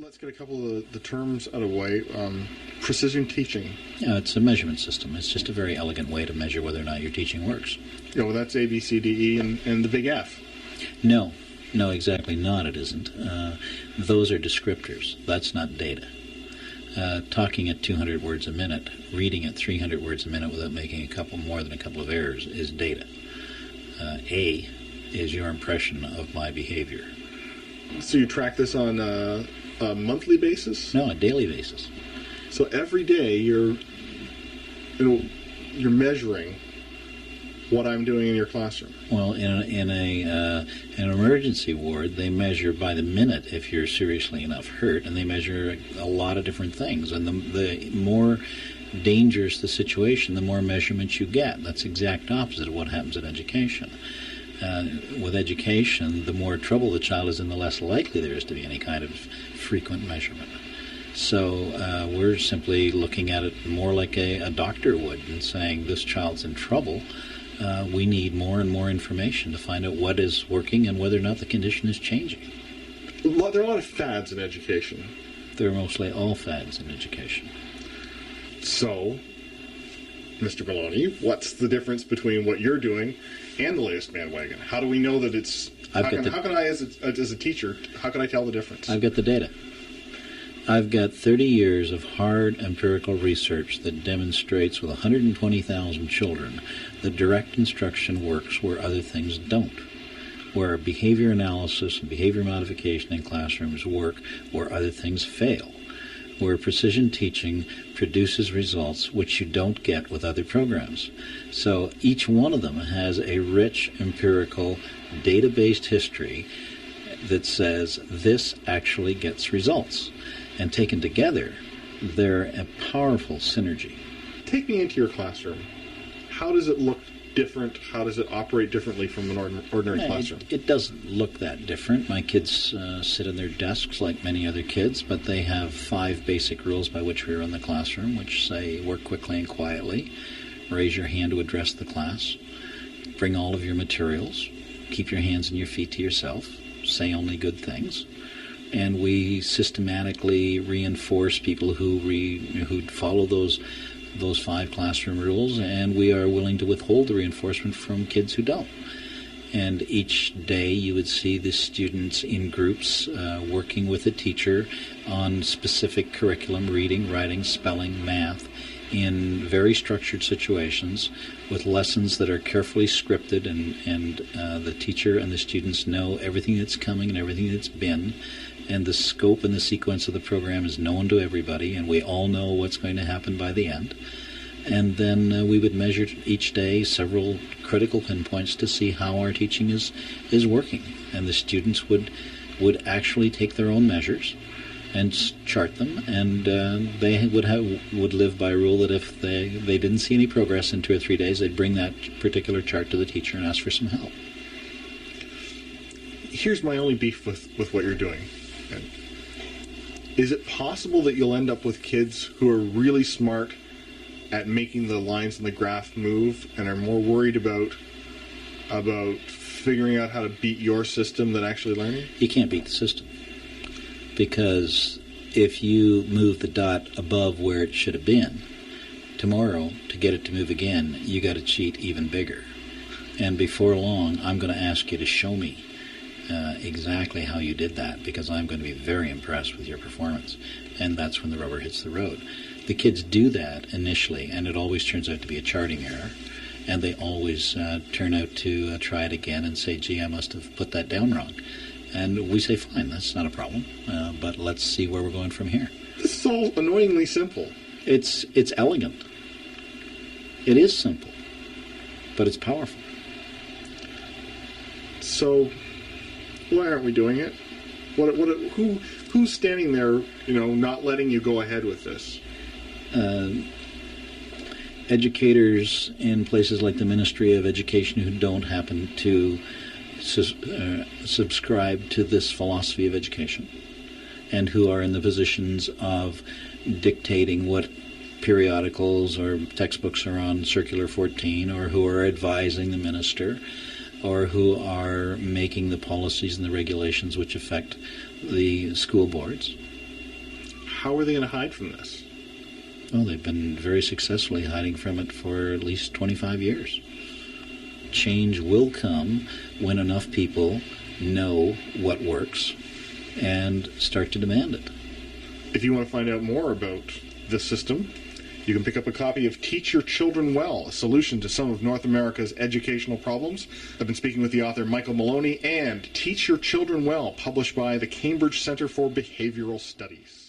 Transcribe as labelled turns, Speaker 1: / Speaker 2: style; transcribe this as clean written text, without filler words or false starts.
Speaker 1: Let's get a couple of the terms out of the way. Precision teaching.
Speaker 2: Yeah, it's a measurement system. It's just a very elegant way to measure whether or not your teaching works.
Speaker 1: Yeah, well, that's A, B, C, D, E, and the big F.
Speaker 2: No, exactly not. It isn't. Those are descriptors. That's not data. Talking at 200 words a minute, reading at 300 words a minute without making more than a couple of errors is data. A is your impression of my behavior.
Speaker 1: So you track this on a monthly basis?
Speaker 2: No, a daily basis.
Speaker 1: So every day you're measuring what I'm doing in your classroom.
Speaker 2: Well, in an emergency ward, they measure by the minute if you're seriously enough hurt, and they measure a lot of different things. And the more dangerous the situation, the more measurements you get. That's the exact opposite of what happens in education. With education, the more trouble the child is in, the less likely there is to be any kind of frequent measurement. So we're simply looking at it more like a doctor would and saying, this child's in trouble. We need more and more information to find out what is working and whether or not the condition is changing.
Speaker 1: There are a lot of fads in education.
Speaker 2: There are mostly all fads in education.
Speaker 1: So, Mr. Maloney, what's the difference between what you're doing and the latest bandwagon? How do we know that it's... How can I, as a teacher, how can I tell the difference?
Speaker 2: I've got the data. I've got 30 years of hard empirical research that demonstrates with 120,000 children that direct instruction works where other things don't, where behavior analysis and behavior modification in classrooms work where other things fail, where precision teaching produces results which you don't get with other programs. So each one of them has a rich empirical data-based history that says this actually gets results. And taken together, they're a powerful synergy.
Speaker 1: Take me into your classroom. How does it look different? How does it operate differently from an ordinary classroom?
Speaker 2: It doesn't look that different. My kids sit in their desks like many other kids, but they have 5 basic rules by which we run the classroom, which say work quickly and quietly, raise your hand to address the class, bring all of your materials, keep your hands and your feet to yourself, say only good things. And we systematically reinforce people who follow those 5 classroom rules, and we are willing to withhold the reinforcement from kids who don't. And each day you would see the students in groups working with a teacher on specific curriculum, reading, writing, spelling, math, in very structured situations with lessons that are carefully scripted, and the teacher and the students know everything that's coming and everything that's been. And the scope and the sequence of the program is known to everybody, and we all know what's going to happen by the end. And then we would measure each day several critical pinpoints to see how our teaching is working. And the students would actually take their own measures and chart them, and they would live by a rule that if they didn't see any progress in 2 or 3 days, they'd bring that particular chart to the teacher and ask for some help.
Speaker 1: Here's my only beef with what you're doing. Is it possible that you'll end up with kids who are really smart at making the lines in the graph move and are more worried about figuring out how to beat your system than actually learning?
Speaker 2: You can't beat the system, because if you move the dot above where it should have been, tomorrow, to get it to move again, you got to cheat even bigger. And before long, I'm going to ask you to show me exactly how you did that, because I'm going to be very impressed with your performance. And that's when the rubber hits the road. The kids do that initially, and it always turns out to be a charting error. And they always turn out to try it again and say, gee, I must have put that down wrong. And we say, fine, that's not a problem, but let's see where we're going from here.
Speaker 1: This is so annoyingly simple.
Speaker 2: It's elegant. It is simple, but it's powerful.
Speaker 1: So why aren't we doing it? Who's standing there, not letting you go ahead with this?
Speaker 2: Educators in places like the Ministry of Education who don't happen to subscribe to this philosophy of education, and who are in the positions of dictating what periodicals or textbooks are on Circular 14, or who are advising the minister, or who are making the policies and the regulations which affect the school boards.
Speaker 1: how are they going to hide from this?
Speaker 2: Oh, they've been very successfully hiding from it for at least 25 years. Change will come when enough people know what works and start to demand it.
Speaker 1: If you want to find out more about this system, you can pick up a copy of Teach Your Children Well, a solution to some of North America's educational problems. I've been speaking with the author Michael Maloney, and Teach Your Children Well, published by the Cambridge Center for Behavioral Studies.